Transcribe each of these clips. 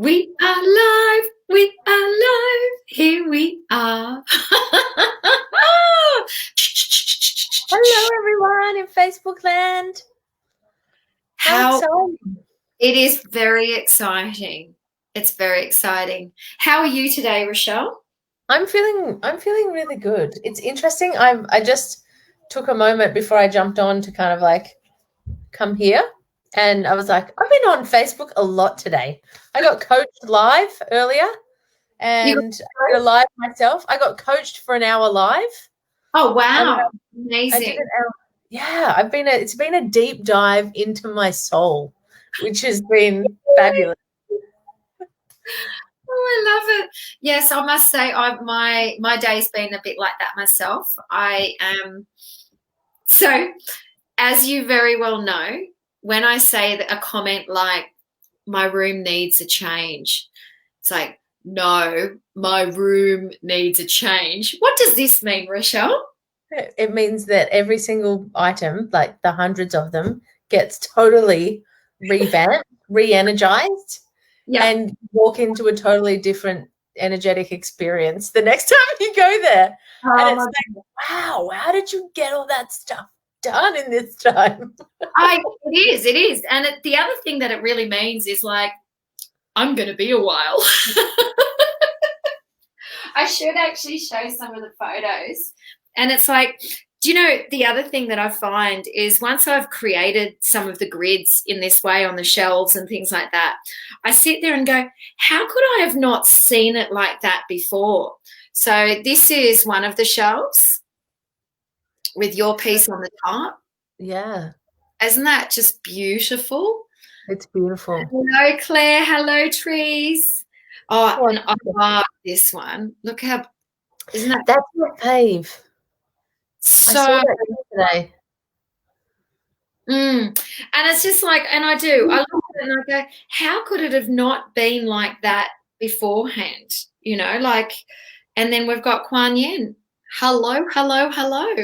We are live. We are live. Here we are. Hello, everyone in Facebook land. How exciting. It is very exciting. It's very exciting. How are you today, Rachelle? I'm feeling really good. It's interesting. I just took a moment before I jumped on to kind of like come here, and I was like, I've been on Facebook a lot today. I got coached live earlier, You and I did a live myself. I got coached for an hour live. Oh, And wow. I did Amazing. an hour. Yeah, it's been a deep dive into my soul, which has been fabulous. Oh, I love it. Yes, I must say my day's been a bit like that myself. I am so, as you very well know, when I say that a comment like my room needs a change, it's like, no, my room needs a change. What does this mean, Rachelle? It means that every single item, like the hundreds of them, gets totally revamped, re-energized, Yeah. and walk into a totally different energetic experience the next time you go there. And Oh it's my like, wow, how did you get all that stuff done in this time? It is. And the other thing that it really means is like, I'm going to be a while. I should actually show some of the photos. And it's like, do you know, the other thing that I find is once I've created some of the grids in this way on the shelves and things like that, I sit there and go, how could I have not seen it like that before? So this is one of the shelves with your piece on the top. Yeah, Isn't that just beautiful? it's beautiful. Hello, Claire. Hello, trees. Oh, Oh, and I love this one. Look how, isn't that that's my fave. I saw so? that yesterday. And it's just like, and I do. I look at it and I go, how could it have not been like that beforehand? You know, like, and then we've got Kuan Yin. Hello, hello, hello.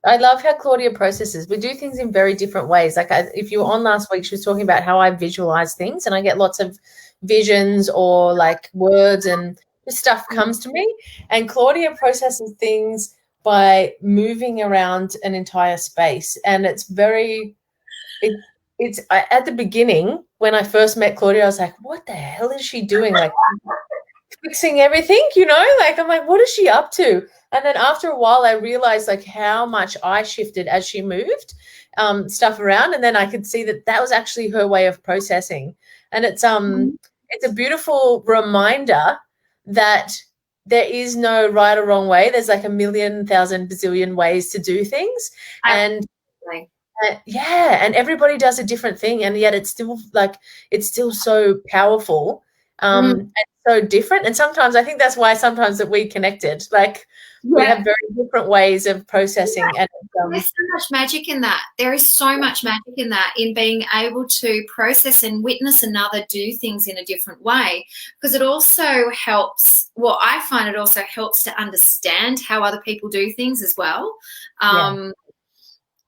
I love how Claudia processes. We do things in very different ways. Like if you were on last week, she was talking about how I visualize things, and I get lots of visions or like words and just stuff comes to me. And Claudia processes things by moving around an entire space, and it's very it's at the beginning when I first met Claudia, I was like, what the hell is she doing? Like fixing everything, like I'm like, what is she up to? And then after a while I realized like how much I shifted as she moved stuff around, and then I could see that that was actually her way of processing. And it's a beautiful reminder that there is no right or wrong way. There's like a million thousand bazillion ways to do things. And yeah, and everybody does a different thing, and yet it's still so powerful, and so different. And sometimes I think that's why sometimes that we connected, like we have very different ways of processing. And there's so much magic in that. There is so much magic in that, in being able to process and witness another do things in a different way, because it also helps. Well, I find it also helps to understand how other people do things as well.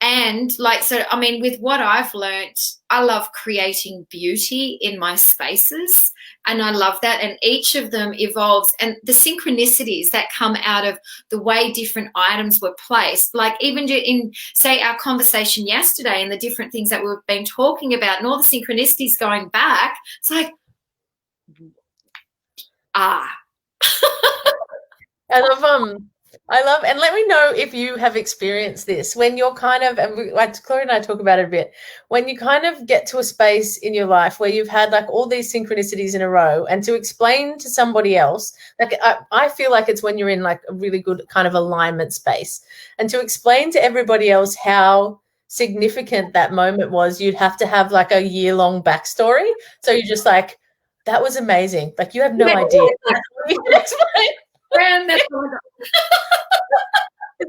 And like, so, I mean, with what I've learned, I love creating beauty in my spaces. And I love that. And each of them evolves, and the synchronicities that come out of the way different items were placed, like even in, say, our conversation yesterday and the different things that we've been talking about and all the synchronicities going back, it's like, I love, and let me know if you have experienced this when you're kind of, and like Claudia and I talk about it a bit, when you kind of get to a space in your life where you've had like all these synchronicities in a row, and to explain to somebody else, like I feel like it's when you're in like a really good kind of alignment space, and to explain to everybody else how significant that moment was, you'd have to have like a year-long backstory. So you're just like, that was amazing. Like you have no idea. You can explain. Has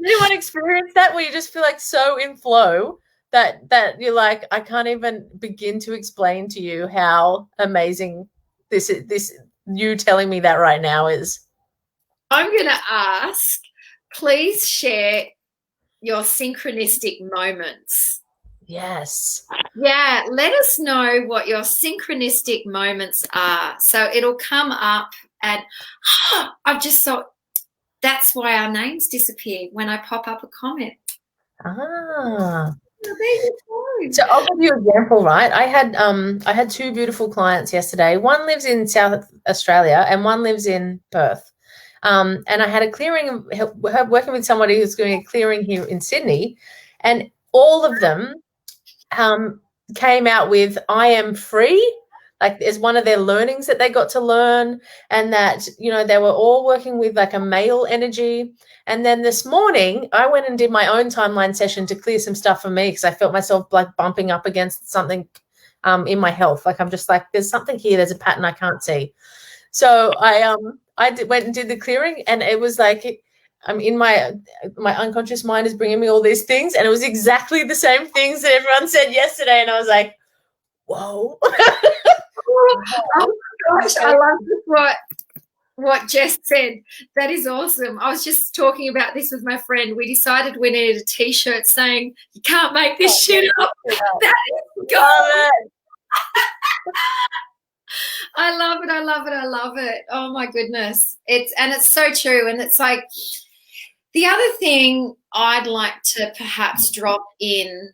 anyone experienced that where you just feel like so in flow that you're like, I can't even begin to explain to you how amazing this you telling me that right now is? I'm going to ask, please share your synchronistic moments. Yes. Yeah, let us know what your synchronistic moments are. So it'll come up, and I've just thought that's why our names disappear when I pop up a comment. Ah. Oh, there you go. So I'll give you an example, right? I had two beautiful clients yesterday. One lives in South Australia and one lives in Perth. And I had a clearing, working with somebody who's doing a clearing here in Sydney, and all of them came out with "I am free," like as one of their learnings that they got to learn, and that, you know, they were all working with like a male energy. And then this morning, I went and did my own timeline session to clear some stuff for me because I felt myself like bumping up against something in my health. Like I'm just like, there's something here. There's a pattern I can't see. So went and did the clearing, and it was like I'm in my unconscious mind is bringing me all these things, and it was exactly the same things that everyone said yesterday, and I was like, whoa. Oh my gosh, I love what Jess said. That is awesome. I was just talking about this with my friend. We decided we needed a t-shirt saying, "You can't make this shit up." That is gold. I love it. I love it. I love it. Oh my goodness. It's so true. And it's like the other thing I'd like to perhaps drop in,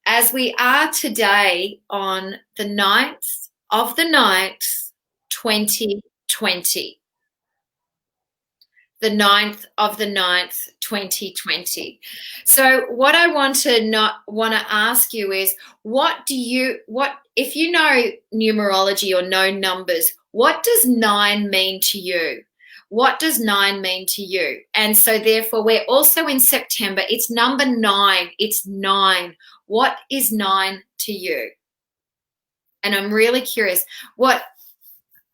as we are today on the 9th of the 9th, 2020. The 9th of the 9th, 2020. So what I want to ask you is, what if you know numerology or know numbers, what does 9 mean to you? What does 9 mean to you? And so therefore we're also in September. It's number 9. It's 9. What is 9 to you? And I'm really curious.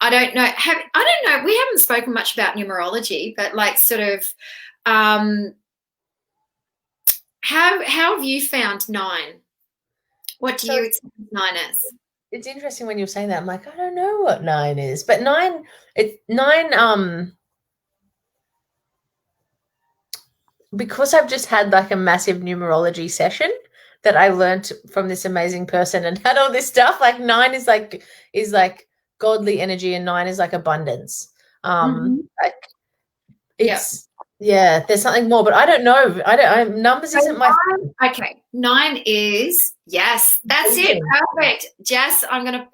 I don't know. I don't know. We haven't spoken much about numerology, but like sort of, how have you found 9? What do you expect 9 as? It's interesting when you're saying that. I'm like, I don't know what 9 is, but 9. Because I've just had like a massive numerology session that I learned from this amazing person and had all this stuff. Like 9 is like godly energy, and 9 is like abundance. Like it's there's something more, but I don't know. Numbers isn't my okay. 9 is, yes, that's it. Perfect. Jess,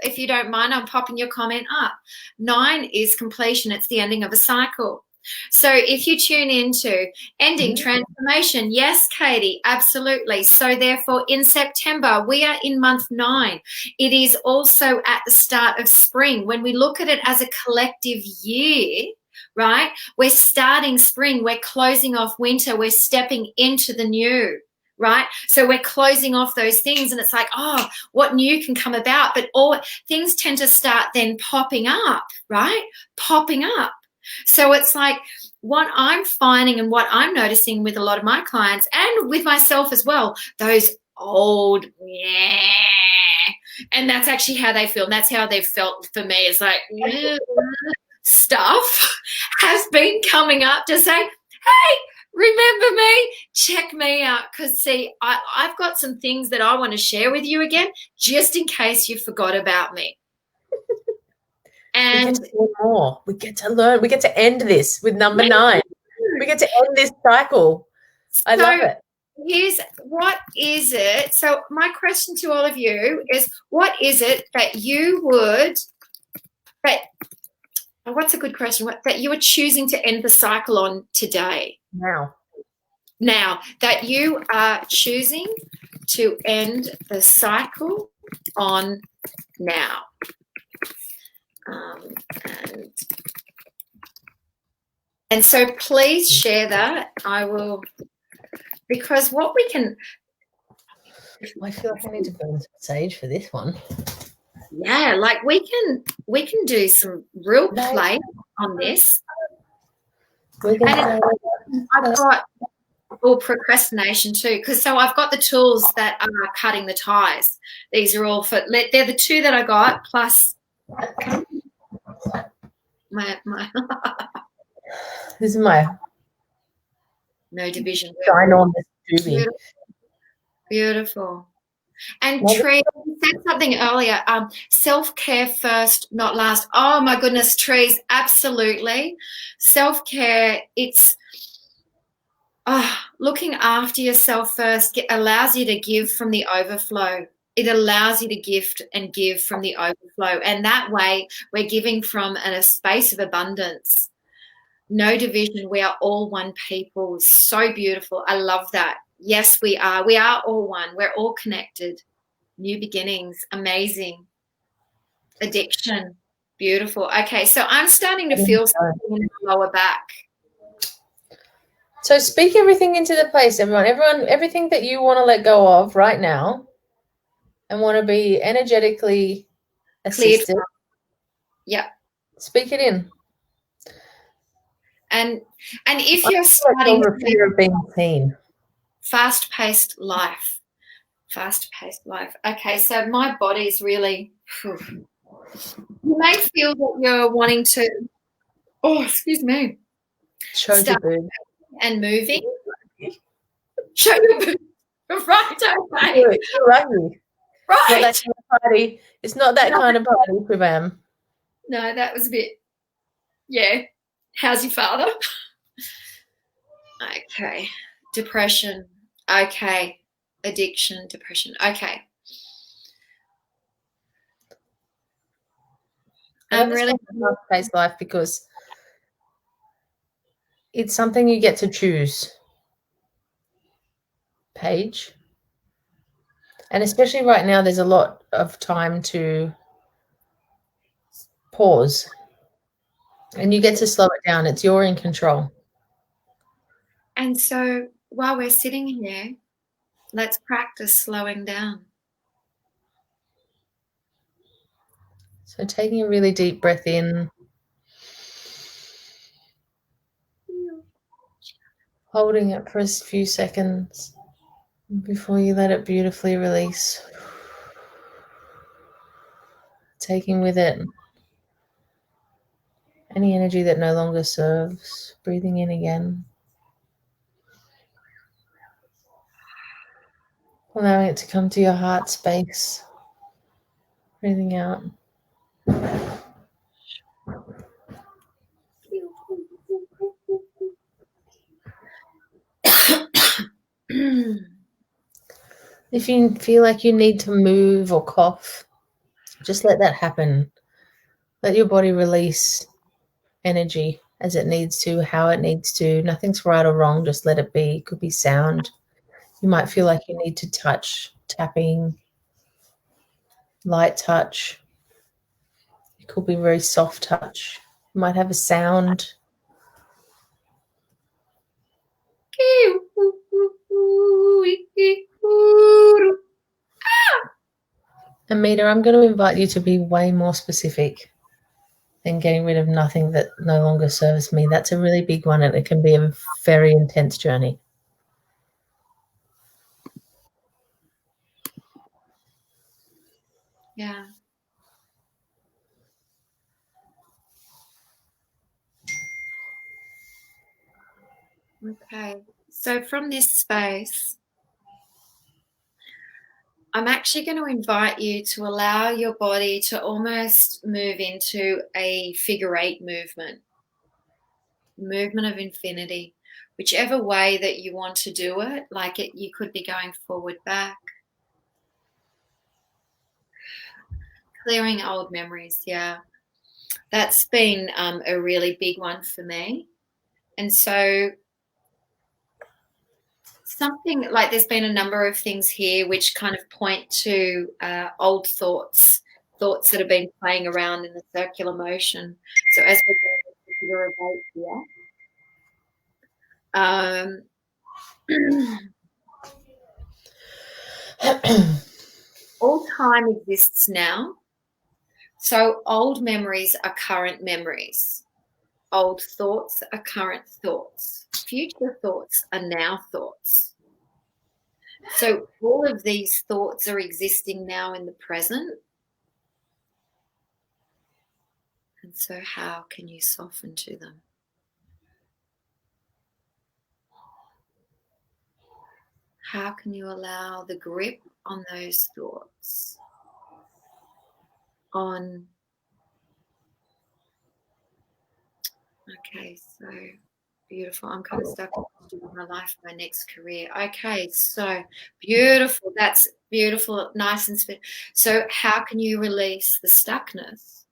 if you don't mind, I'm popping your comment up. 9 is completion. It's the ending of a cycle. So if you tune into ending transformation, yes, Katie, absolutely. So therefore in September, we are in month 9. It is also at the start of spring. When we look at it as a collective year, right, we're starting spring, we're closing off winter, we're stepping into the new. Right? So we're closing off those things, and it's like, oh, what new can come about? But all things tend to start then popping up, right? Popping up. So it's like what I'm finding and what I'm noticing with a lot of my clients and with myself as well, those old, and that's actually how they feel. And that's how they've felt for me. It's like stuff has been coming up to say, hey, remember me, check me out. Because see, I've got some things that I want to share with you again, just in case you forgot about me. And we get to learn more. We get to learn. We get to end this with number 9. We get to end this cycle. I love it. Here's what is it? So my question to all of you is, what is it that you would, what's a good question? That you are choosing to end the cycle on today? Now, that you are choosing to end the cycle on now. And so please share that. I will, because what we can. I feel like I need to burn some sage for this one. Yeah, like we can do some real play on this. And I've got procrastination too, because so I've got the tools that are cutting the ties. These are all they're the 2 that I got, plus my this is my no division. ginormous doobie. Beautiful. And Tree, you said something earlier, self-care first, not last. Oh my goodness, Trees, absolutely. Self-care, it's looking after yourself first allows you to give from the overflow. It allows you to gift and give from the overflow. And that way we're giving from a space of abundance. No division. We are all one people. So beautiful. I love that. Yes, we are. We are all one. We're all connected. New beginnings. Amazing. Addiction. Beautiful. Okay, so I'm starting to feel something in the lower back. So speak everything into the place, everyone. Everything that you want to let go of right now and want to be energetically assisted. Yeah. Speak it in. And if you're starting to fear of being seen. Fast-paced life. Okay, so my body's really, you may feel that you're wanting to, excuse me. Show your boob. And moving. Show your boob. Right, okay. You're lucky. Right. It's not that kind of party. It's not that kind of party, Prabam. No, that was a bit, yeah. How's your father? Okay. Depression. Okay. Addiction, depression. Okay. I'm really fast-paced life because it's something you get to choose. Paige. And especially right now, there's a lot of time to pause. And you get to slow it down. It's you're in control. And so while we're sitting here, let's practice slowing down. So taking a really deep breath in. Holding it for a few seconds before you let it beautifully release. Taking with it any energy that no longer serves. Breathing in again. Allowing it to come to your heart space. Breathing out. If you feel like you need to move or cough, just let that happen. Let your body release energy as it needs to, how it needs to. Nothing's right or wrong. Just let it be. It could be sound. You might feel like you need to touch, tapping, light touch. It could be very soft touch. You might have a sound. Amita, I'm going to invite you to be way more specific than getting rid of nothing that no longer serves me. That's a really big one, and it can be a very intense journey. Yeah. Okay. So from this space, I'm actually going to invite you to allow your body to almost move into a figure eight movement of infinity, whichever way that you want to do it. Like it, you could be going forward, back, clearing old memories. Yeah, that's been a really big one for me. And so something like there's been a number of things here which kind of point to old thoughts that have been playing around in the circular motion. So as we're going to figure out here, all time exists now. So old memories are current memories. Old thoughts are current thoughts. Future thoughts are now thoughts. So all of these thoughts are existing now in the present. And so how can you soften to them? How can you allow the grip on those thoughts, on, okay, so beautiful. I'm kind of stuck in my life, my next career. Okay, so beautiful. That's beautiful, nice and sweet. So how can you release the stuckness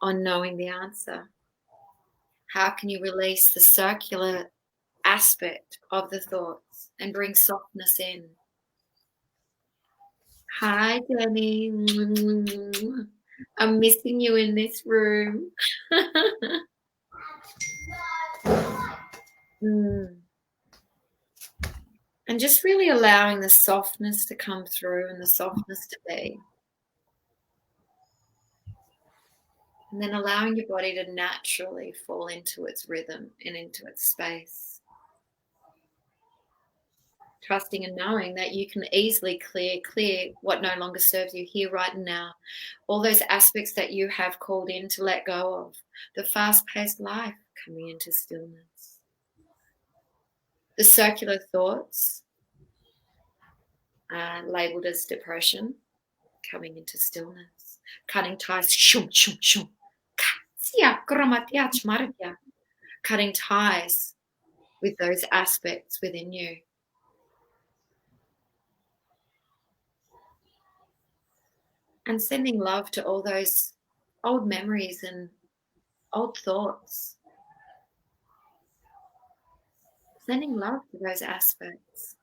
on knowing the answer? How can you release the circular aspect of the thoughts and bring softness in? Hi, Jenny. I'm missing you in this room. And just really allowing the softness to come through and the softness to be. And then allowing your body to naturally fall into its rhythm and into its space. Trusting and knowing that you can easily clear what no longer serves you here, right and now. All those aspects that you have called in to let go of. The fast-paced life coming into stillness. The circular thoughts labeled as depression coming into stillness. Cutting ties. Cutting ties with those aspects within you. And sending love to all those old memories and old thoughts. Sending love to those aspects.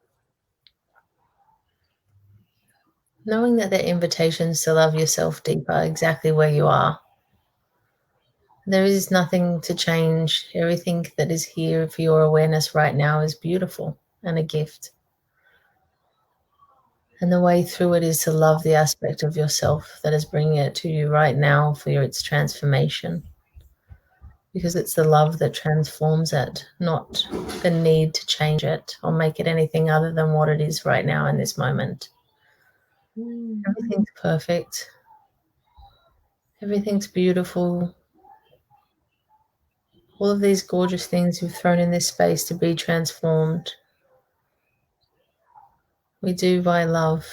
Knowing that they're invitations to love yourself deeper, exactly where you are. There is nothing to change. Everything that is here for your awareness right now is beautiful and a gift. And the way through it is to love the aspect of yourself that is bringing it to you right now for its transformation. Because it's the love that transforms it, not the need to change it or make it anything other than what it is right now in this moment. Everything's perfect. Everything's beautiful. All of these gorgeous things you've thrown in this space to be transformed, we do by love.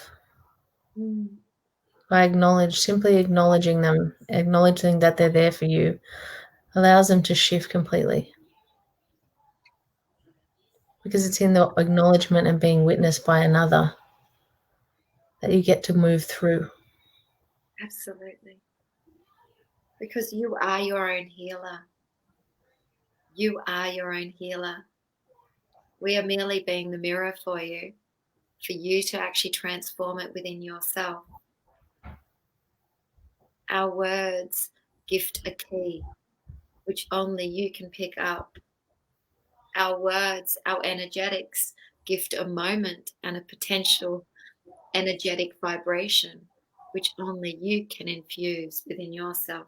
By simply acknowledging them, acknowledging that they're there for you, allows them to shift completely. Because it's in the acknowledgement and being witnessed by another that you get to move through. Absolutely. Because you are your own healer. You are your own healer. We are merely being the mirror for you to actually transform it within yourself. Our words gift a key, which only you can pick up. Our words, our energetics, gift a moment and a potential energetic vibration, which only you can infuse within yourself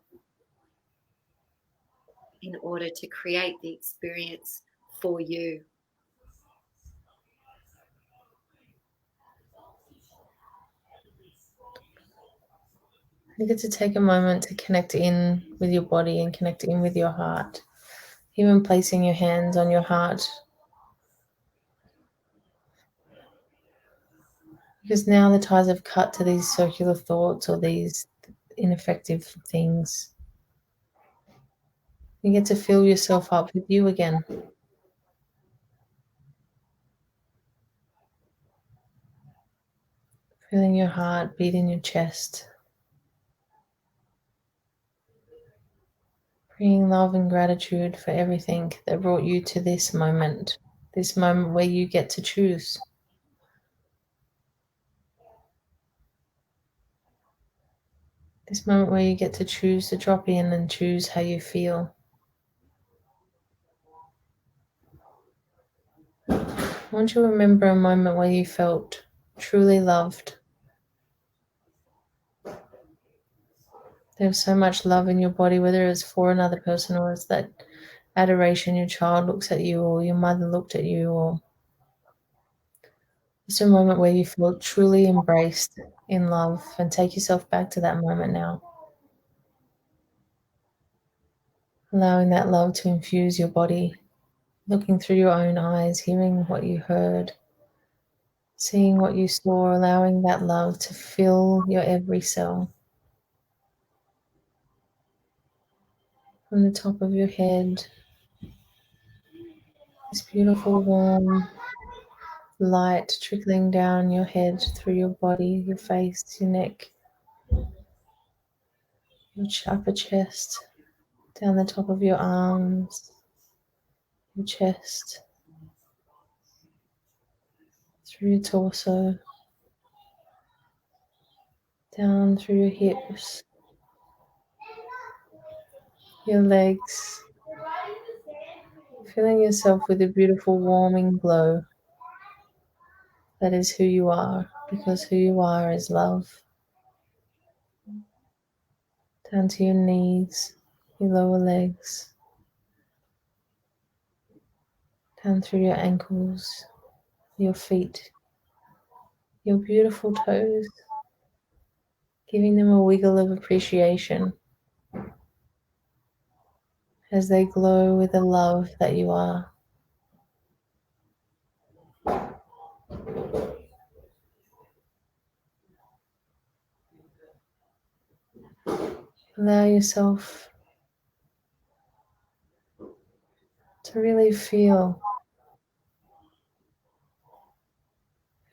in order to create the experience for you. You get to take a moment to connect in with your body and connect in with your heart. Even placing your hands on your heart. Because now the ties have cut to these circular thoughts or these ineffective things. You get to fill yourself up with you again. Feeling your heart beat in your chest. Bringing love and gratitude for everything that brought you to this moment where you get to choose. This moment where you get to choose to drop in and choose how you feel. I want you to remember a moment where you felt truly loved. There's so much love in your body, whether it's for another person or it's that adoration your child looks at you or your mother looked at you, or just a moment where you feel truly embraced in love, and take yourself back to that moment now. Allowing that love to infuse your body, looking through your own eyes, hearing what you heard, Seeing what you saw, allowing that love to fill your every cell. From the top of your head, this beautiful warm light trickling down your head, through your body, your face, your neck, your upper chest, down the top of your arms, your chest, through your torso, down through your hips, your legs, filling yourself with a beautiful warming glow. That is who you are, because who you are is love. Down to your knees, your lower legs, down through your ankles, your feet, your beautiful toes, giving them a wiggle of appreciation as they glow with the love that you are. Allow yourself to really feel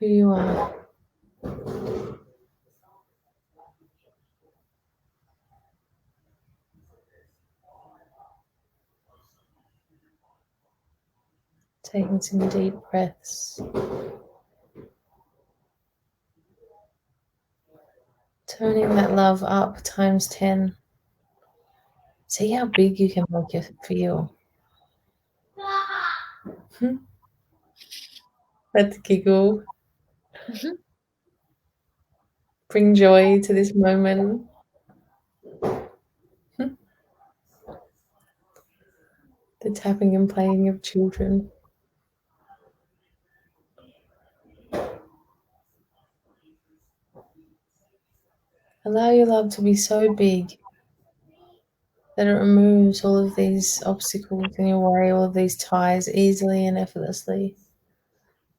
who you are. Taking some deep breaths. Turning that love up times 10. See how big you can make it feel. Let's giggle. Bring joy to this moment. The tapping and playing of children. Allow your love to be so big that it removes all of these obstacles in your way, all of these ties easily and effortlessly,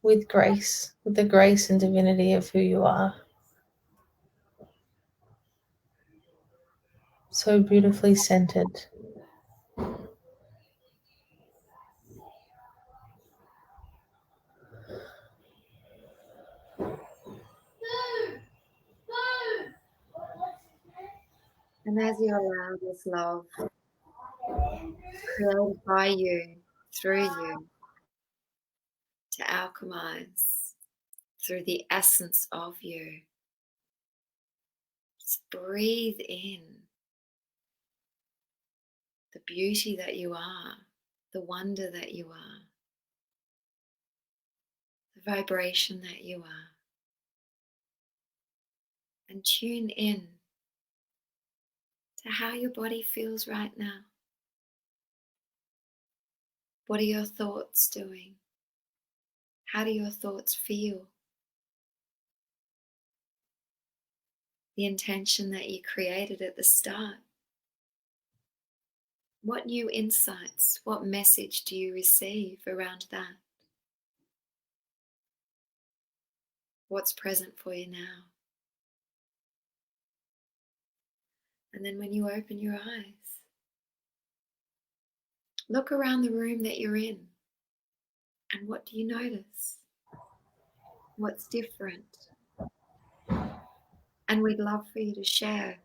with grace, with the grace and divinity of who you are. So beautifully centered. And as you allow this love created by you, through you, to alchemize through the essence of you, just breathe in the beauty that you are, the wonder that you are, the vibration that you are, and tune in to how your body feels right now. What are your thoughts doing? How do your thoughts feel? The intention that you created at the start. What new insights, what message do you receive around that? What's present for you now? And then when you open your eyes, look around the room that you're in. And what do you notice? What's different? And we'd love for you to share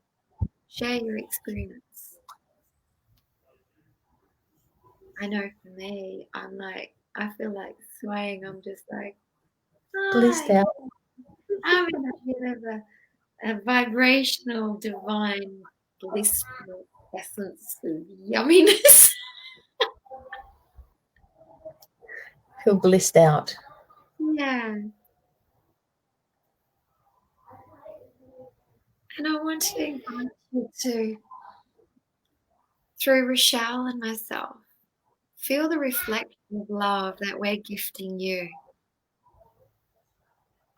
your experience. I know for me, I feel like swaying. I'm just like, Blissed hi. out. I'm in a bit of a vibrational, divine, blissful essence of yumminess. Feel blissed out. Yeah. And I want to invite you to, through Rachelle and myself, feel the reflection of love that we're gifting you,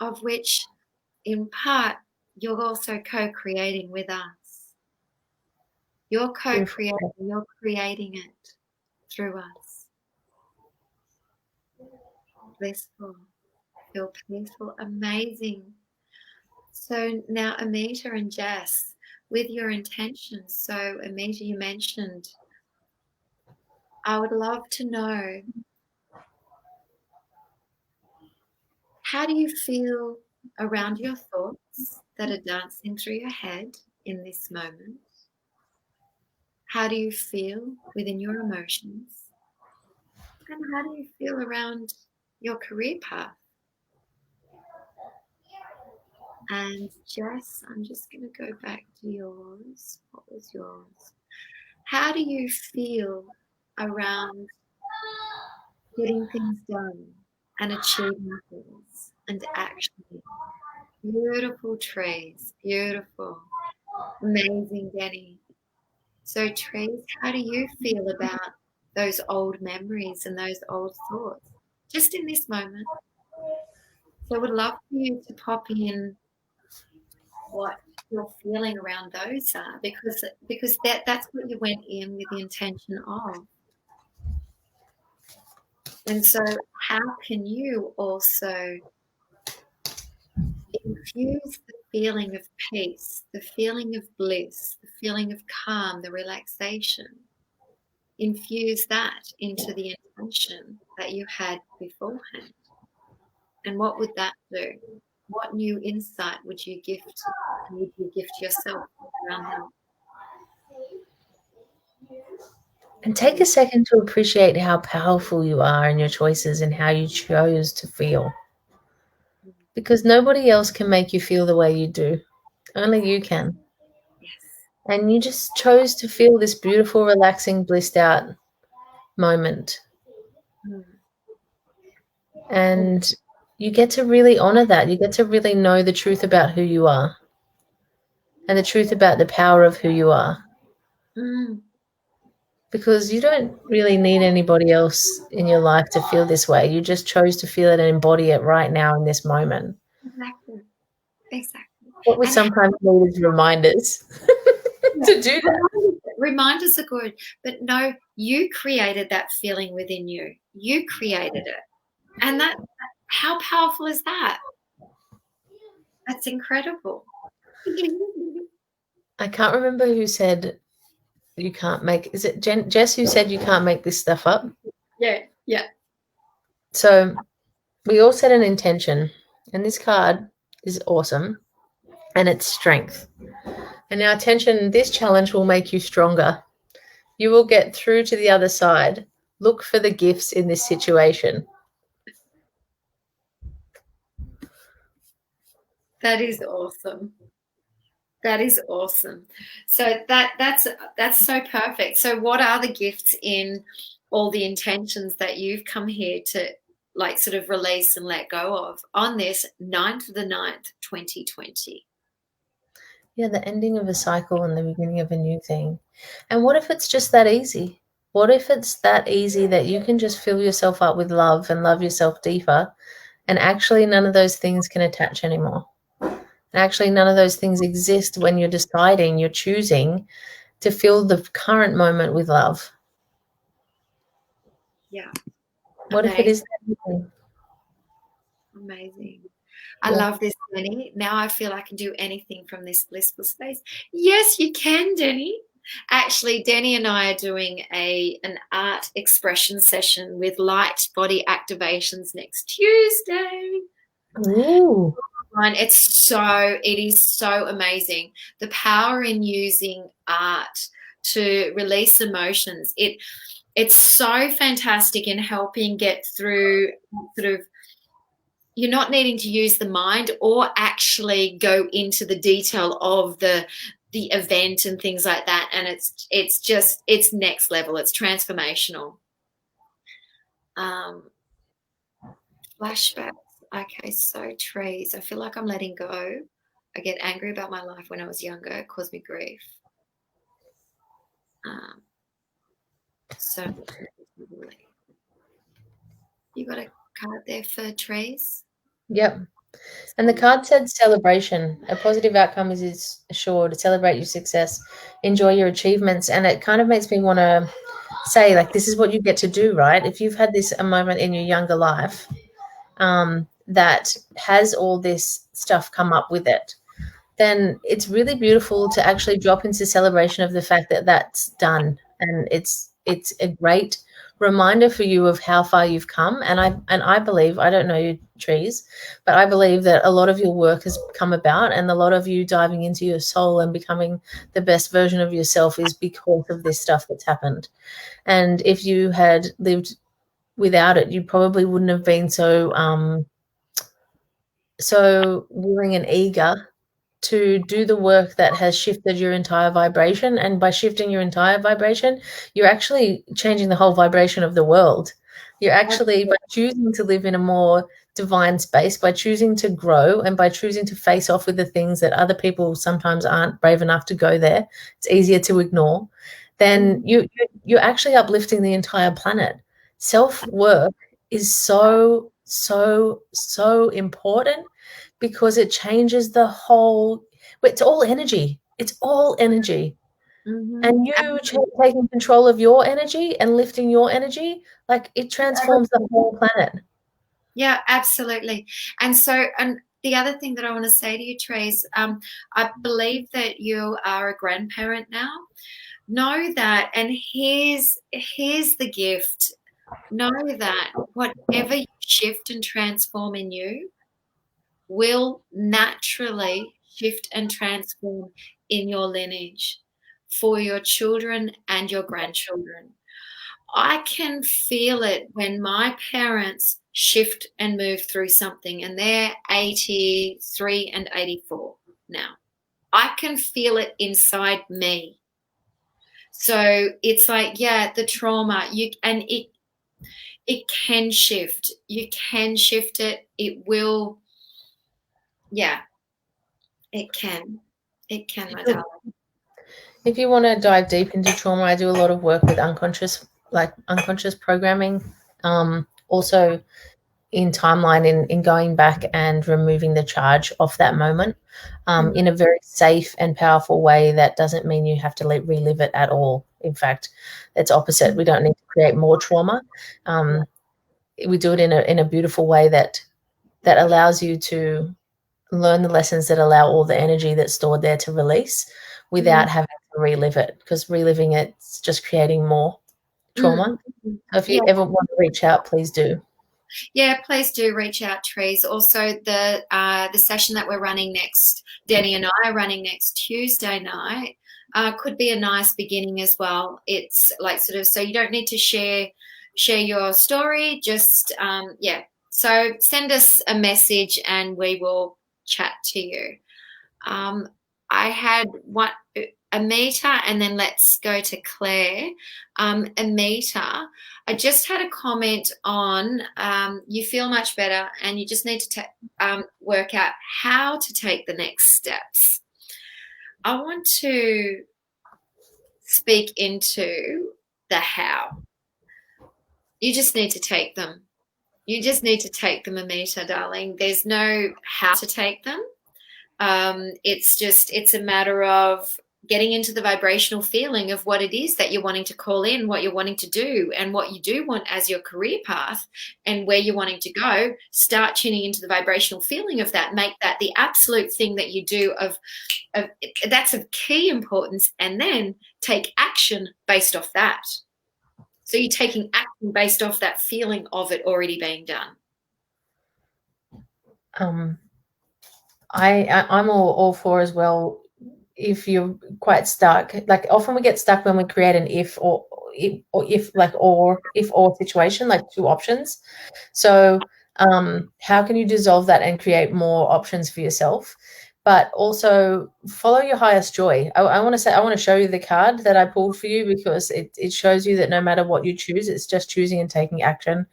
of which, in part, you're also co-creating with us. You're co-creating, you're creating it through us. Blissful, feel peaceful. Amazing. So now Amita and Jess, with your intentions. So Amita, you mentioned, I would love to know, how do you feel around your thoughts that are dancing through your head in this moment? How do you feel within your emotions? And how do you feel around your career path? And Jess, I'm just going to go back to yours. What was yours? How do you feel around getting things done and achieving things and actually? Beautiful trees, beautiful, amazing, Denny. So, trees, how do you feel about those old memories and those old thoughts just in this moment? So, I would love for you to pop in what you're feeling around those are, because that's what you went in with the intention of. And so, how can you also infuse the feeling of peace, the feeling of bliss, the feeling of calm, the relaxation? Infuse that into the intention that you had beforehand. And what would that do? What new insight would you gift yourself around that? And take a second to appreciate how powerful you are in your choices and how you chose to feel. Because nobody else can make you feel the way you do. Only you can. Yes. And you just chose to feel this beautiful, relaxing, blissed out moment. And you get to really honor that. You get to really know the truth about who you are and the truth about the power of who you are. Because you don't really need anybody else in your life to feel this way. You just chose to feel it and embody it right now in this moment. Exactly. What we sometimes need is reminders to do that. Reminders are good, but no, you created that feeling within you. You created it. And that, how powerful is that? That's incredible. I can't remember who said you can't make, is it Jess who said you can't make this stuff up? Yeah. So we all set an intention, and this card is awesome, and it's strength. And our intention, this challenge will make you stronger. You will get through to the other side. Look for the gifts in this situation. That is awesome. That is awesome. So that's so perfect. So what are the gifts in all the intentions that you've come here to like sort of release and let go of on this 9th of the 9th, 2020? Yeah, the ending of a cycle and the beginning of a new thing. And what if it's just that easy? What if it's that easy that you can just fill yourself up with love and love yourself deeper, and actually none of those things can attach anymore? And actually none of those things exist when you're deciding, you're choosing to fill the current moment with love. Yeah. What if it is that easy? Amazing. I love this, Denny. Now I feel I can do anything from this blissful space. Yes, you can, Denny. Actually, Denny and I are doing an art expression session with light body activations next Tuesday. Ooh. It is so amazing. The power in using art to release emotions. It's so fantastic in helping get through sort of, you're not needing to use the mind or actually go into the detail of the event and things like that. And it's next level. It's transformational. Flashbacks. Okay, so trees. I feel like I'm letting go. I get angry about my life when I was younger. It caused me grief. So you got a card there for trees? Yep. And the card said celebration. A positive outcome is assured. Celebrate your success. Enjoy your achievements. And it kind of makes me want to say, like, this is what you get to do, right? If you've had this a moment in your younger life, that has all this stuff come up with it, then it's really beautiful to actually drop into celebration of the fact that that's done. And it's a great reminder for you of how far you've come. And I believe, I don't know you, Trees, but I believe that a lot of your work has come about, and a lot of you diving into your soul and becoming the best version of yourself is because of this stuff that's happened. And if you had lived without it, you probably wouldn't have been so willing and eager to do the work that has shifted your entire vibration. And by shifting your entire vibration, you're actually changing the whole vibration of the world. You're actually, by choosing to live in a more divine space, by choosing to grow, and by choosing to face off with the things that other people sometimes aren't brave enough to go there, it's easier to ignore, then you're actually uplifting the entire planet. Self-work is so, so, so important, because it changes the whole, it's all energy. It's all energy. And you taking control of your energy and lifting your energy, like, it transforms the whole planet. Yeah, absolutely. And so, and the other thing that I want to say to you, Therese, I believe that you are a grandparent now. Know that, and here's the gift. Know that whatever you shift and transform in you will naturally shift and transform in your lineage for your children and your grandchildren. I can feel it when my parents shift and move through something, and they're 83 and 84 now. I can feel it inside me. So it's like, yeah, the trauma, it can shift. You can shift it. It will, yeah, it can. It can, my darling. If you want to dive deep into trauma, I do a lot of work with unconscious programming. Also in timeline, in going back and removing the charge off that moment, in a very safe and powerful way that doesn't mean you have to relive it at all. In fact, it's opposite. We don't need to create more trauma. We do it in a beautiful way that allows you to learn the lessons that allow all the energy that's stored there to release without having to relive it, because reliving it's just creating more trauma. So if you ever want to reach out, please do. Yeah, please do reach out, Therese. Also, the session that we're running next, Danny and I are running next Tuesday night, could be a nice beginning as well. It's like sort of, so you don't need to share your story, just so send us a message and we will chat to you. I had Amita, and then let's go to Claire. Amita, I just had a comment on you feel much better and you just need to work out how to take the next steps. I want to speak into the how. You just need to take them. You just need to take them, Amita, darling. There's no how to take them. It's a matter of getting into the vibrational feeling of what it is that you're wanting to call in, what you're wanting to do, and what you do want as your career path, and where you're wanting to go. Start tuning into the vibrational feeling of that. Make that the absolute thing that you do of that's of key importance, and then take action based off that. So you're taking action based off that feeling of it already being done. I'm all for as well. If you're quite stuck, like often we get stuck when we create an if or situation, like two options. So how can you dissolve that and create more options for yourself? But also follow your highest joy. I want to show you the card that I pulled for you, because it shows you that no matter what you choose, it's just choosing and taking action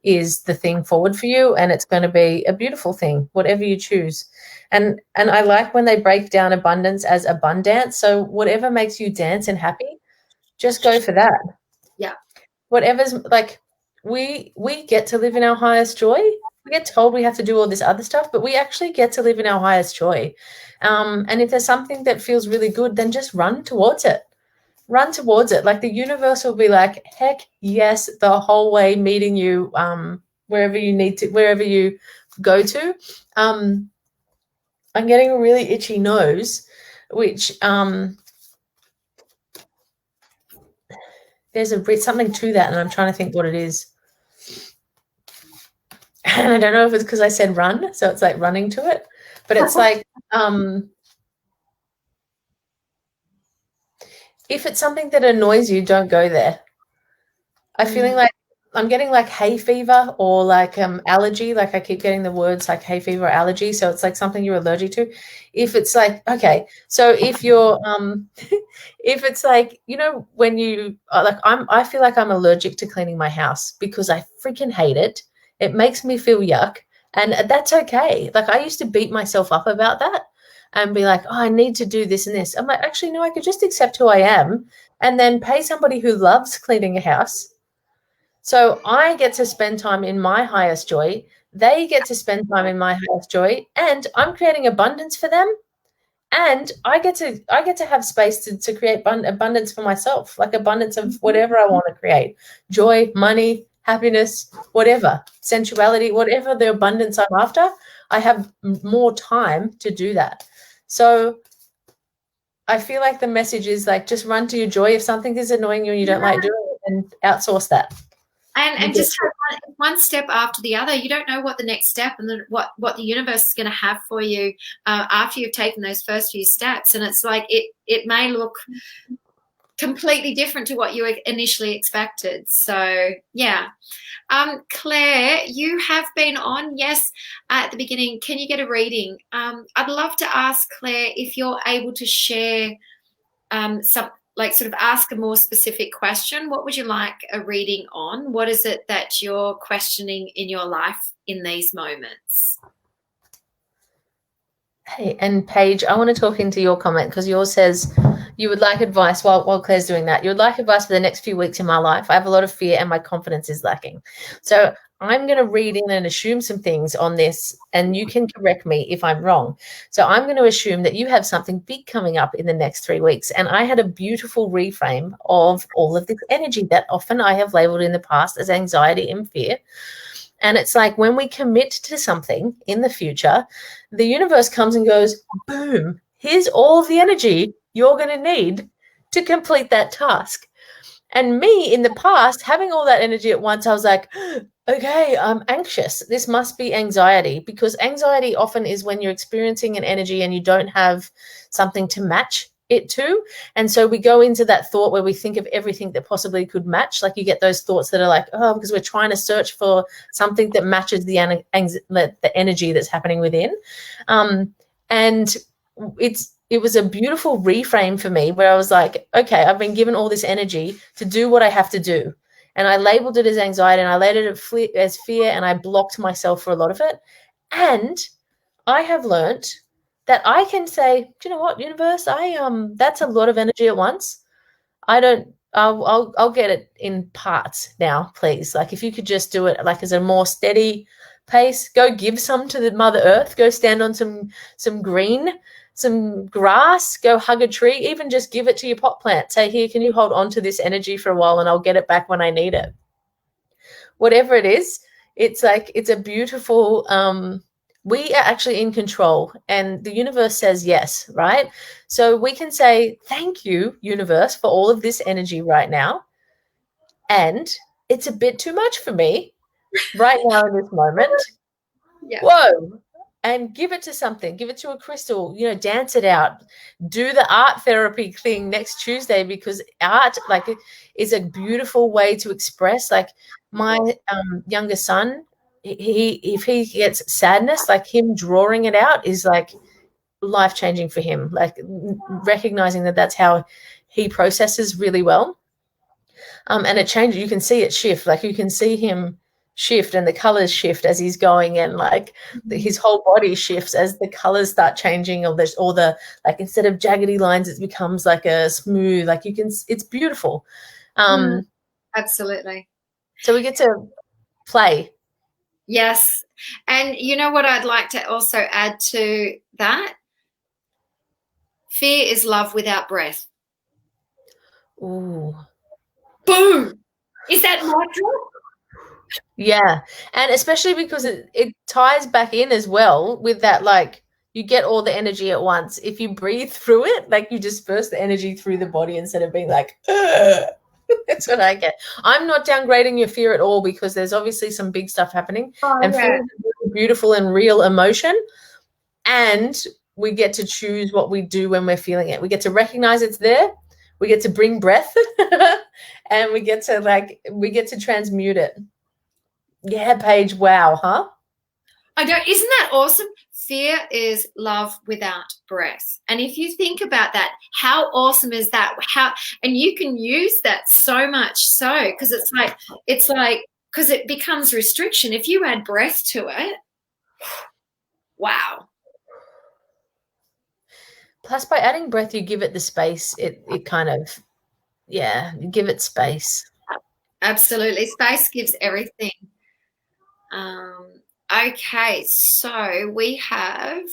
is the thing forward for you, and it's going to be a beautiful thing, whatever you choose. And I like when they break down abundance as abundance. So whatever makes you dance and happy, just go for that. Yeah. Whatever's like, we get to live in our highest joy. We get told we have to do all this other stuff, but we actually get to live in our highest joy. And if there's something that feels really good, then just run towards it. Run towards it. Like the universe will be like, heck yes, the whole way, meeting you wherever you go to. I'm getting a really itchy nose, which there's something to that, and I'm trying to think what it is. And I don't know if it's because I said run, so it's like running to it, but it's like if it's something that annoys you, don't go there. I'm feeling like I'm getting like hay fever or like allergy. Like I keep getting the words like hay fever or allergy. So it's like something you're allergic to. If it's like, okay, so if you're if it's like, you know, when you like I feel like I'm allergic to cleaning my house because I freaking hate it. It makes me feel yuck. And that's okay. Like I used to beat myself up about that and be like, oh, I need to do this and this. I'm like, actually, no, I could just accept who I am and then pay somebody who loves cleaning a house. So I get to spend time in my highest joy. They get to spend time in my highest joy, and I'm creating abundance for them. And I get to have space to create abundance for myself, like abundance of whatever I want to create, joy, money, happiness, whatever, sensuality, whatever the abundance I'm after. I have more time to do that. So I feel like the message is like just run to your joy. If something is annoying you and you don't like doing it, and outsource that. And just one step after the other. You don't know what the next step and what the universe is going to have for you after you've taken those first few steps. And it's like it may look completely different to what you initially expected. So yeah. Claire, you have been on, yes, at the beginning. Can you get a reading? I'd love to ask Claire if you're able to share some, like sort of ask a more specific question. What would you like a reading on? What is it that you're questioning in your life in these moments? Hey, and Paige, I want to talk into your comment because yours says you would like advice while Claire's doing that. You would like advice for the next few weeks in my life. I have a lot of fear and my confidence is lacking. So I'm going to read in and assume some things on this, and you can correct me if I'm wrong. So I'm going to assume that you have something big coming up in the next 3 weeks. And I had a beautiful reframe of all of this energy that often I have labeled in the past as anxiety and fear. And it's like when we commit to something in the future, the universe comes and goes, boom, here's all of the energy you're going to need to complete that task. And me in the past, having all that energy at once, I was like, okay, I'm anxious. This must be anxiety, because anxiety often is when you're experiencing an energy and you don't have something to match it to. And so we go into that thought where we think of everything that possibly could match. Like you get those thoughts that are like, oh, because we're trying to search for something that matches the energy that's happening within. And it was a beautiful reframe for me where I was like, okay, I've been given all this energy to do what I have to do. And I labeled it as anxiety and I labeled it as fear, and I blocked myself for a lot of it. And I have learned that I can say, do you know what, universe, that's a lot of energy at once. I'll get it in parts now, please. Like if you could just do it like as a more steady pace, go give some to the Mother Earth, go stand on some green, some grass, go hug a tree, even just give it to your pot plant. Say, here, can you hold on to this energy for a while and I'll get it back when I need it. Whatever it is, it's like, it's a beautiful, we are actually in control and the universe says yes, right? So we can say, thank you, universe, for all of this energy right now. And it's a bit too much for me right now in this moment. Yeah. Whoa. And give it to something, give it to a crystal, dance it out, do the art therapy thing next Tuesday, because art is a beautiful way to express. Like my younger son, if he gets sadness, like him drawing it out is like life-changing for him, like recognizing that that's how he processes really well. And it changes, you can see it shift, like you can see him shift and the colors shift as he's going, and like his whole body shifts as the colors start changing, or the like instead of jaggedy lines it becomes like a smooth, like you can, it's beautiful. Absolutely. So we get to play. Yes. And you know what I'd like to also add to that? Fear is love without breath. Ooh. Boom. Is that natural? Yeah. And especially because it ties back in as well with that, like, you get all the energy at once. If you breathe through it, like you disperse the energy through the body instead of being like, ugh. That's what I get. I'm not downgrading your fear at all, because there's obviously some big stuff happening, Oh, and fear yeah. is a really beautiful and real emotion. And we get to choose what we do when we're feeling it. We get to recognize it's there. We get to bring breath, and we get to transmute it. Yeah, Paige. Wow, huh? Isn't that awesome? Fear is love without breath. And if you think about that, how awesome is that? And you can use that so much so, because because it becomes restriction. If you add breath to it, wow. Plus, by adding breath, you give it the space. It kind of, yeah, you give it space. Absolutely. Space gives everything. Um, okay, so we have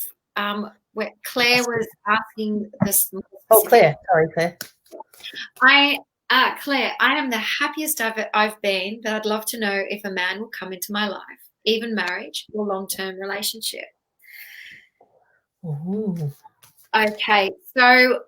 where Claire was asking this more Oh, specific. Claire. Sorry, Claire. Claire, I am the happiest I've been, but I'd love to know if a man will come into my life, even marriage or long-term relationship. Ooh. Okay, so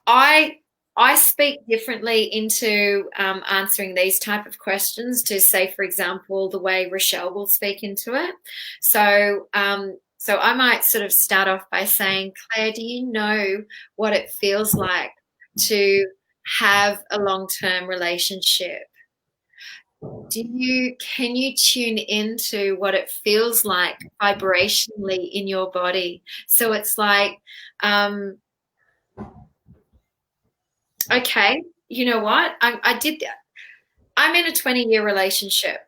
I speak differently into answering these type of questions to, say, for example, the way Rachelle will speak into it. So I might sort of start off by saying, Claire, do you know what it feels like to have a long-term relationship? Can you tune into what it feels like vibrationally in your body? So it's like, um, okay, you know what? I did that. I'm in a 20-year relationship.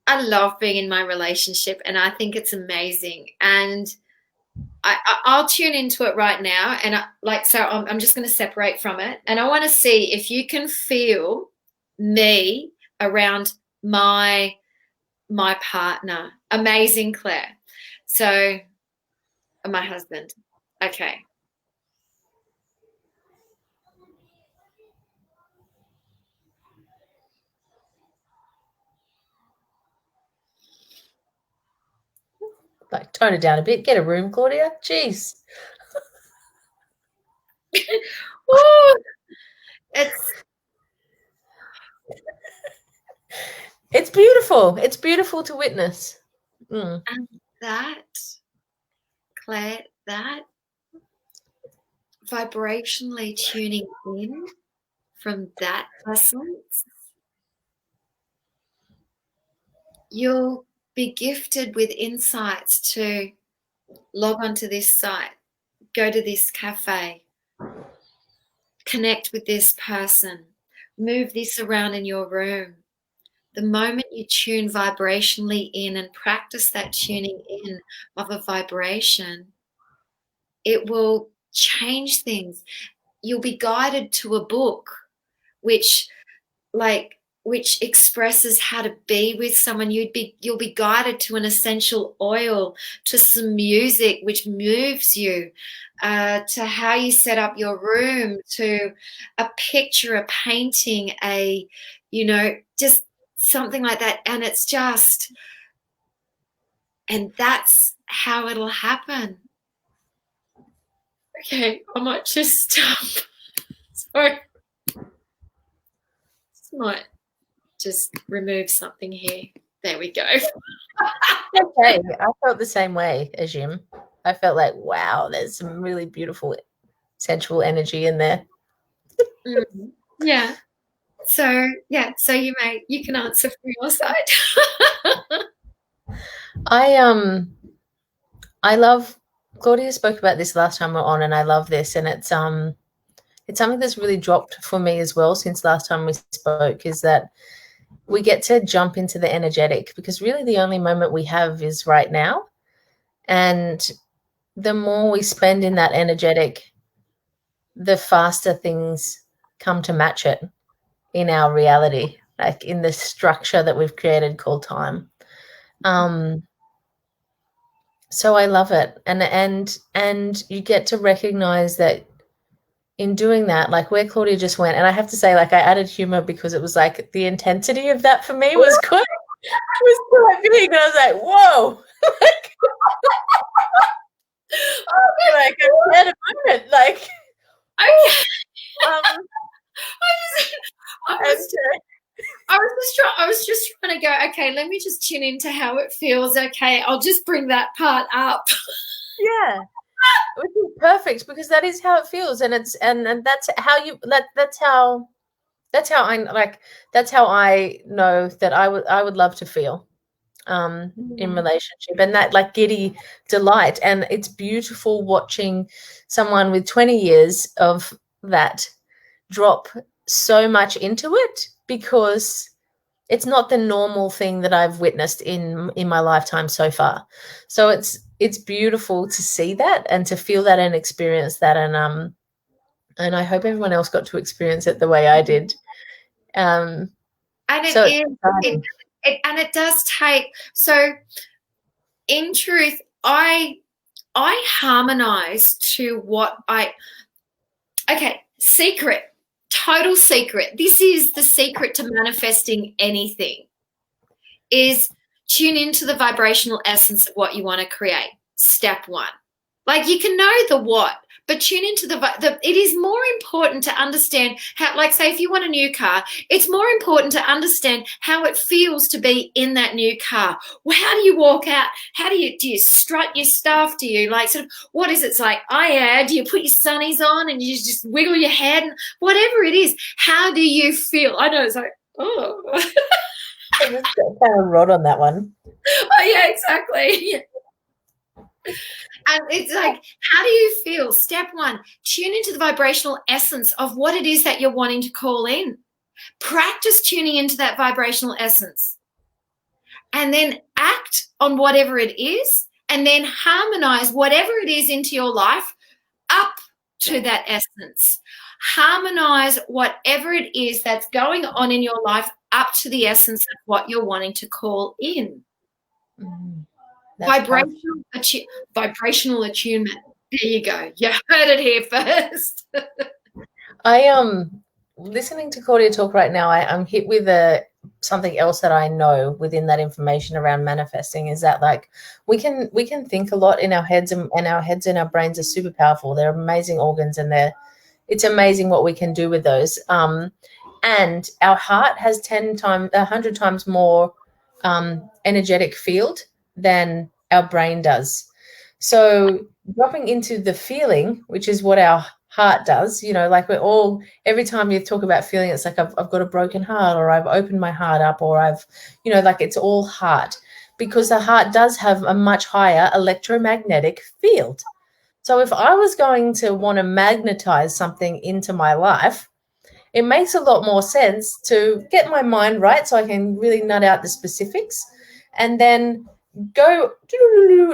I love being in my relationship and I think it's amazing. And I'll tune into it right now. And I'm just going to separate from it. And I want to see if you can feel me around my partner. Amazing, Claire. So, my husband. Okay. Like, tone it down a bit. Get a room, Claudia. Jeez. Woo! It's It's beautiful. It's beautiful to witness. Mm. and that, Claire, that vibrationally tuning in from that essence, you'll be gifted with insights to log onto this site, go to this cafe, connect with this person, move this around in your room. The moment you tune vibrationally in and practice that tuning in of a vibration, it will change things. You'll be guided to a book which which expresses how to be with someone. You'll be guided to an essential oil, to some music which moves you, to how you set up your room, to a picture, a painting, just something like that. And that's how it'll happen. Okay, I might just stop. Sorry. Might just remove something here. There we go. Okay, I felt the same way as Jim. I felt like, wow, there's some really beautiful sensual energy in there. Yeah. So you can answer from your side. I love, Claudia spoke about this last time we we're on, and I love this, and it's something that's really dropped for me as well since last time we spoke, is that we get to jump into the energetic, because really the only moment we have is right now. And the more we spend in that energetic, the faster things come to match it in our reality, like in the structure that we've created called time. So I love it. And you get to recognize that in doing that, like where Claudia just went, and I have to say, like I added humor because it was like the intensity of that for me was quite big. And I was like, whoa. Like I had a moment, like Okay. um, I and was I was just trying to go, okay, let me just tune into how it feels. Okay, I'll just bring that part up. yeah, which is perfect because that is how it feels, and it's and that's how you that's how I like that's how I know that I would love to feel in relationship, and that like giddy delight. And it's beautiful watching someone with 20 years of that drop so much into it, because it's not the normal thing that I've witnessed in my lifetime so far. So it's beautiful to see that and to feel that and experience that, and I hope everyone else got to experience it the way I did. And So it does take, so in truth, I harmonize to what secret, total secret. This is the secret to manifesting anything, is tune into the vibrational essence of what you want to create. Step one. Like, you can know the what, but tune into it is more important to understand how, like, say if you want a new car, it's more important to understand how it feels to be in that new car. Well, how do you walk out? How do you strut your stuff? Do you like sort of, what is it? It's like, do you put your sunnies on and you just wiggle your head? And whatever it is, how do you feel? I know, it's like, oh. I just kind of rod on that one. Oh, yeah, exactly. And it's like, how do you feel? Step one, tune into the vibrational essence of what it is that you're wanting to call in. Practice tuning into that vibrational essence. And then act on whatever it is, and then harmonize whatever it is into your life up to that essence. Harmonize whatever it is that's going on in your life up to the essence of what you're wanting to call in. Vibrational attunement. There you go. You heard it here first. I listening to Claudia talk right now, I'm hit with something else that I know within that information around manifesting, is that like we can think a lot in our heads, and our heads and our brains are super powerful. They're amazing organs, and it's amazing what we can do with those. And our heart has 100 times more energetic field than our brain does. So dropping into the feeling, which is what our heart does, like every time you talk about feeling, it's like I've got a broken heart, or I've opened my heart up, or I've, like it's all heart, because the heart does have a much higher electromagnetic field. So if I was going to want to magnetize something into my life, it makes a lot more sense to get my mind right so I can really nut out the specifics, and then go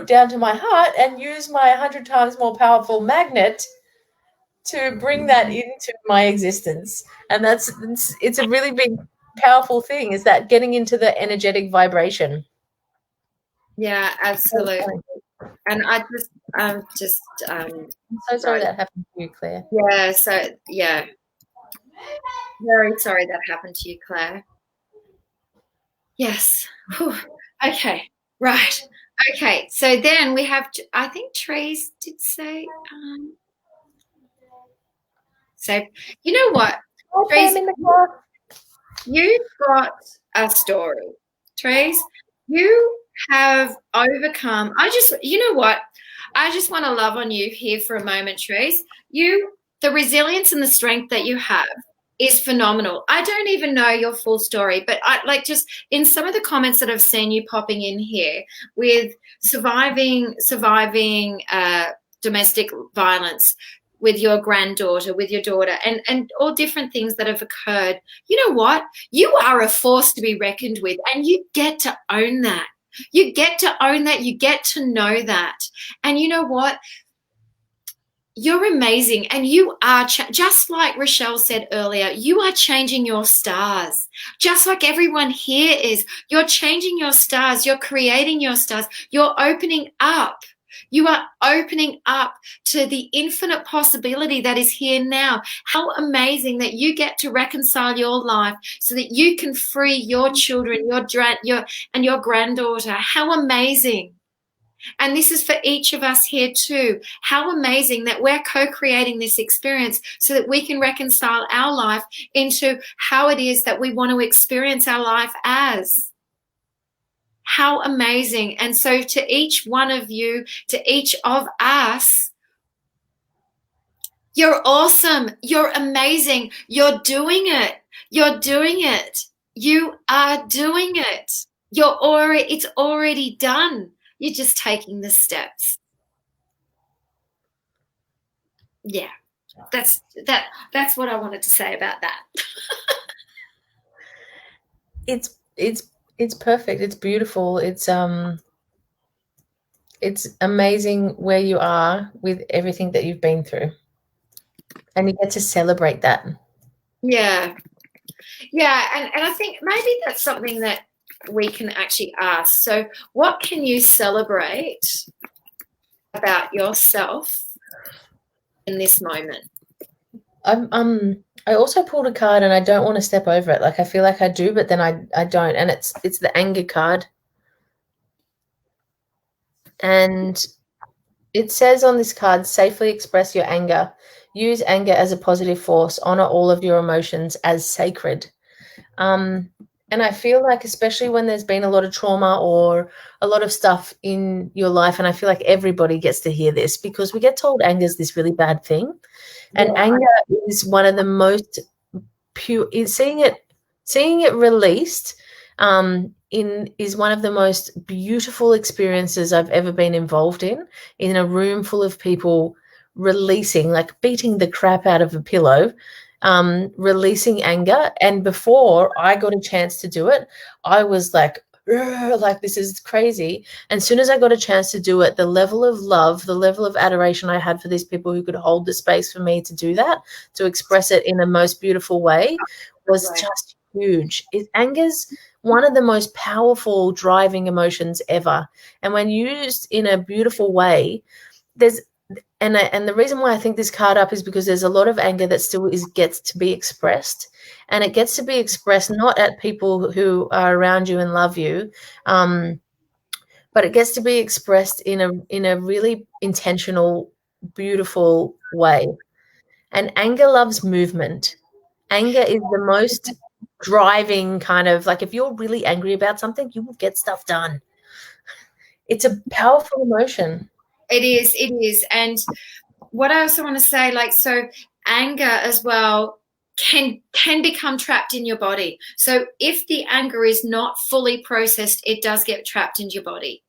down to my heart and use my 100 times more powerful magnet to bring that into my existence. And it's a really big, powerful thing, is that getting into the energetic vibration. Yeah, absolutely. And I'm so sorry that happened to you, Claire. Yeah, very sorry that happened to you, Claire. Yes. Whew. Okay, right. Okay, so then we have, I think Therese did say, so you know what, Therese, you've got a story. Therese, you have overcome, you know what, I just want to love on you here for a moment, Therese. The resilience and the strength that you have is phenomenal. I don't even know your full story, but I like, just in some of the comments that I've seen you popping in here with surviving domestic violence with your granddaughter, with your daughter, and all different things that have occurred. You know what? You are a force to be reckoned with, and you get to own that. You get to own that. You get to know that. And you know what? You're amazing, and you are, just like Rachelle said earlier, you are changing your stars, just like everyone here is. You're changing your stars. You're creating your stars. You're opening up You are opening up to the infinite possibility that is here now. How amazing that you get to reconcile your life so that you can free your children, your granddaughter. How amazing. And this is for each of us here too. How amazing that we're co-creating this experience so that we can reconcile our life into how it is that we want to experience our life as. How amazing. And so to each one of you, to each of us, you're awesome. You're amazing. You're doing it. You're doing it. You are doing it. It's already done. You're just taking the steps. Yeah. That's what I wanted to say about that. It's perfect. It's beautiful. It's amazing where you are with everything that you've been through. And you get to celebrate that. Yeah. Yeah. And I think maybe that's something that we can actually ask. So what can you celebrate about yourself in this moment? I also pulled a card and I don't want to step over it. Like I feel like I do, but then I don't. And it's the anger card. And it says on this card, safely express your anger. Use anger as a positive force. Honor all of your emotions as sacred. And I feel like, especially when there's been a lot of trauma or a lot of stuff in your life, and I feel like everybody gets to hear this because we get told anger is this really bad thing. And anger is one of the most pure, seeing it released is one of the most beautiful experiences I've ever been involved in a room full of people releasing, like beating the crap out of a pillow, releasing anger. And before I got a chance to do it, I was like this is crazy. And as soon as I got a chance to do it, the level of love, the level of adoration I had for these people who could hold the space for me to do that, to express it in the most beautiful way, was just huge. Anger's one of the most powerful driving emotions ever. And when used in a beautiful way, and the reason why I think this card up is because there's a lot of anger that still gets to be expressed, and it gets to be expressed not at people who are around you and love you, but it gets to be expressed in a really intentional, beautiful way. And anger loves movement. Anger is the most driving kind of, like, if you're really angry about something, you will get stuff done. It's a powerful emotion. It is. And what I also want to say, like, so anger as well can become trapped in your body. So if the anger is not fully processed, it does get trapped into your body.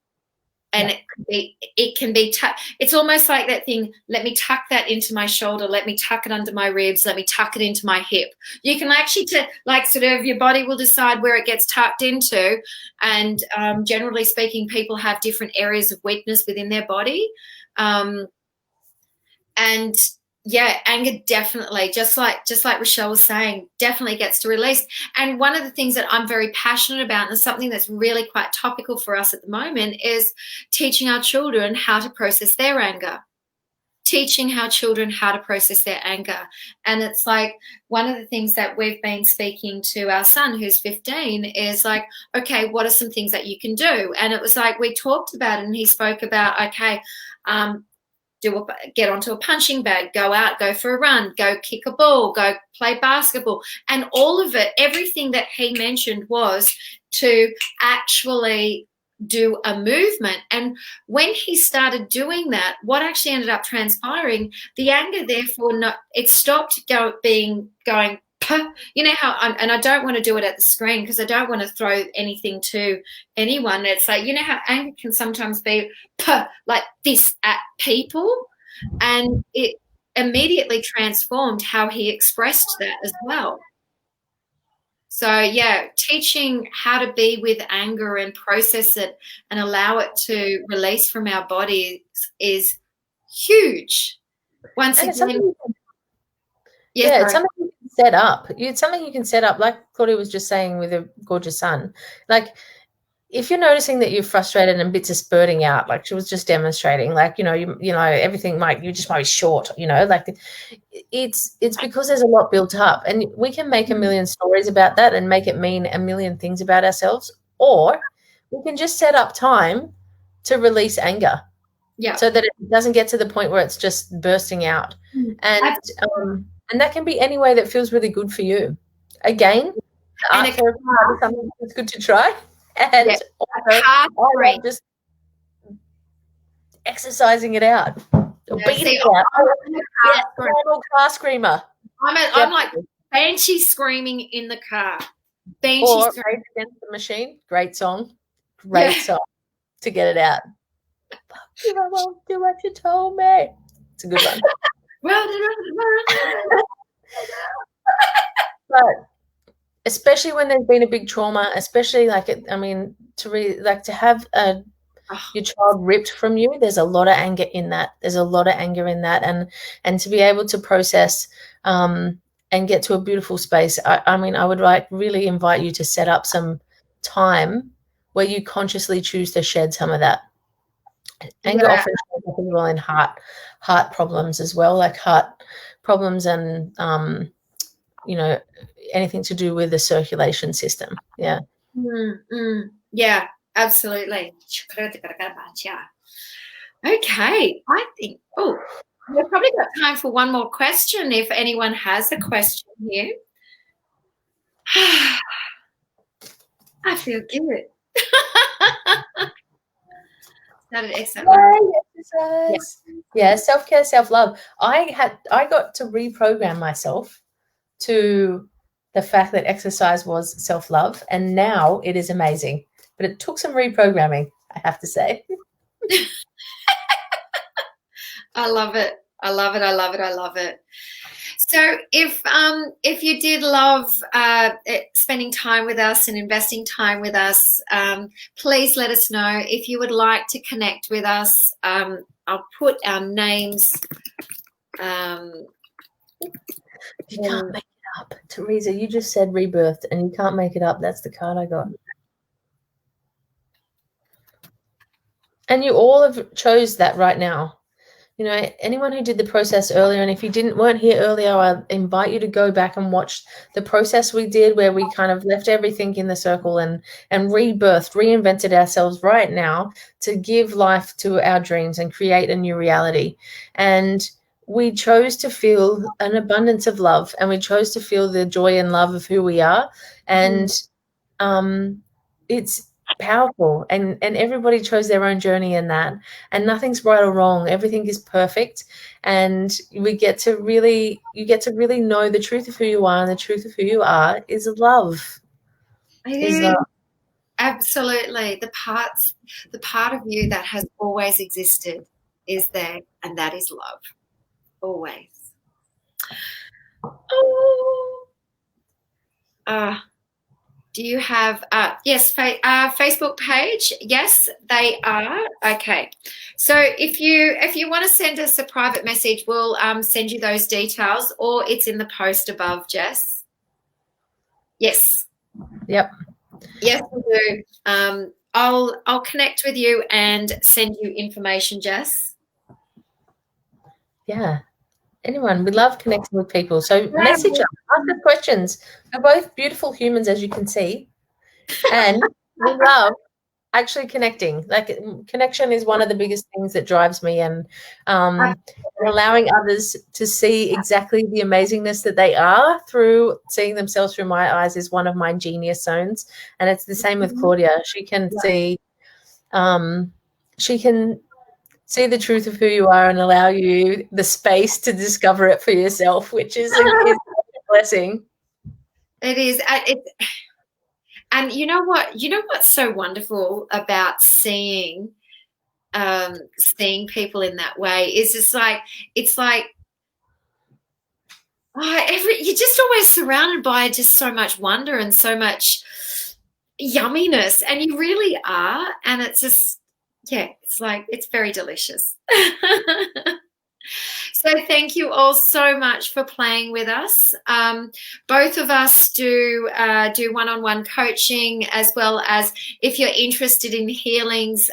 And it can be it's almost like that thing, let me tuck that into my shoulder, let me tuck it under my ribs, let me tuck it into my hip. You can actually sort of, your body will decide where it gets tucked into. And generally speaking, people have different areas of weakness within their body. And yeah, anger definitely, just like Rachelle was saying, definitely gets to release. And one of the things that I'm very passionate about, and something that's really quite topical for us at the moment, is teaching our children how to process their anger. Teaching our children how to process their anger. And it's like, one of the things that we've been speaking to our son, who's 15, is like, okay, what are some things that you can do? And it was like, we talked about it, and he spoke about, okay, get onto a punching bag, go out, go for a run, go kick a ball, go play basketball. And all of it, everything that he mentioned was to actually do a movement. And when he started doing that, what actually ended up transpiring, the anger therefore it stopped going, you know how, and I don't want to do it at the screen because I don't want to throw anything to anyone. It's like, you know how anger can sometimes be like this at people, and it immediately transformed how he expressed that as well. So yeah, teaching how to be with anger and process it and allow it to release from our bodies is huge. Once again, it's something you can set up. It's something you can set up, like Claudia was just saying with a gorgeous son. Like, if you're noticing that you're frustrated and bits are spurting out, like she was just demonstrating, like, you know, everything you just might be short, like it's because there's a lot built up, and we can make a million stories about that and make it mean a million things about ourselves, or we can just set up time to release anger. Yeah. So that it doesn't get to the point where it's just bursting out. And that can be any way that feels really good for you. Again, art therapy is something that's good to try. And also, I love just exercising it out. Beating it out. I'm a car screamer. I'm like banshee screaming in the car. Or Rage Against the Machine. Great song. Great song to get it out. If I won't do what you told me. It's a good one. But especially when there's been a big trauma, especially to have your child ripped from you, there's a lot of anger in that. And to be able to process and get to a beautiful space. I would really invite you to set up some time where you consciously choose to shed some of that. Anger often shows up as well in heart problems as well, like heart problems and anything to do with the circulation system. Yeah. Yeah, absolutely. Okay, I think we've probably got time for one more question if anyone has a question here. I feel good. Exercise. Yeah, self-care, self-love. I got to reprogram myself to the fact that exercise was self-love, and now it is amazing. But it took some reprogramming, I have to say. I love it. I love it. I love it. I love it. So if you did love spending time with us and investing time with us, please let us know. If you would like to connect with us, I'll put our names. You can't make it up. Teresa, you just said rebirthed and you can't make it up. That's the card I got. And you all have chose that right now. Anyone who did the process earlier, and if you weren't here earlier, I invite you to go back and watch the process we did where we kind of left everything in the circle and reinvented ourselves right now to give life to our dreams and create a new reality. And we chose to feel an abundance of love, and we chose to feel the joy and love of who we are. And it's powerful, and everybody chose their own journey in that, and nothing's right or wrong. Everything is perfect, and you get to really know the truth of who you are, and the truth of who you are is love. Love. Absolutely. The part of you that has always existed is there, and that is love. Always. Do you have Facebook page? Yes, they are. Okay. So if you want to send us a private message, we'll send you those details, or it's in the post above, Jess. Yes. Yep. Yes, we do. I'll connect with you and send you information, Jess. Yeah. Anyone, we love connecting with people. So message us, ask us questions. We're both beautiful humans, as you can see, and we love actually connecting. Like, connection is one of the biggest things that drives me, and allowing others to see exactly the amazingness that they are through seeing themselves through my eyes is one of my genius zones. And it's the same with Claudia. She can see see the truth of who you are and allow you the space to discover it for yourself, which is a blessing. It is. And you know what's so wonderful about seeing people in that way is it's like you're just always surrounded by just so much wonder and so much yumminess, and you really are, and it's just it's very delicious. So thank you all so much for playing with us. Both of us do one-on-one coaching, as well as if you're interested in healings,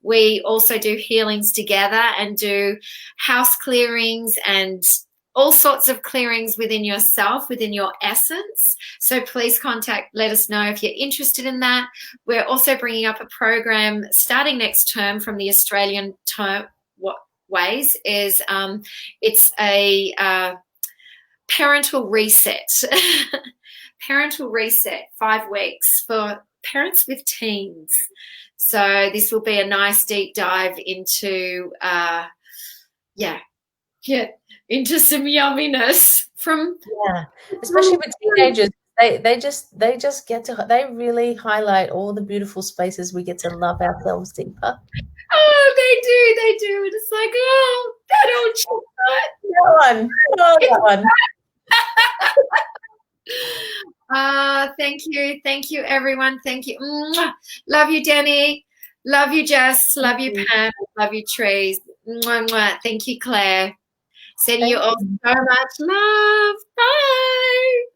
we also do healings together and do house clearings and all sorts of clearings within yourself, within your essence. So please let us know if you're interested in that. We're also bringing up a program starting next term from the Australian term, ways is it's a parental reset. Parental reset, 5 weeks for parents with teens. So this will be a nice deep dive into into some yumminess from especially with teenagers. They just get to, they really highlight all the beautiful spaces we get to love ourselves deeper. Oh, they do. And it's like, oh, that old chocolate. That one. Thank you, everyone. Thank you. Mwah. Love you, Danny. Love you, Jess. Love you, Pam. Love you, Trees. Mwah, mwah. Thank you, Claire. Sending you all so much love. Bye.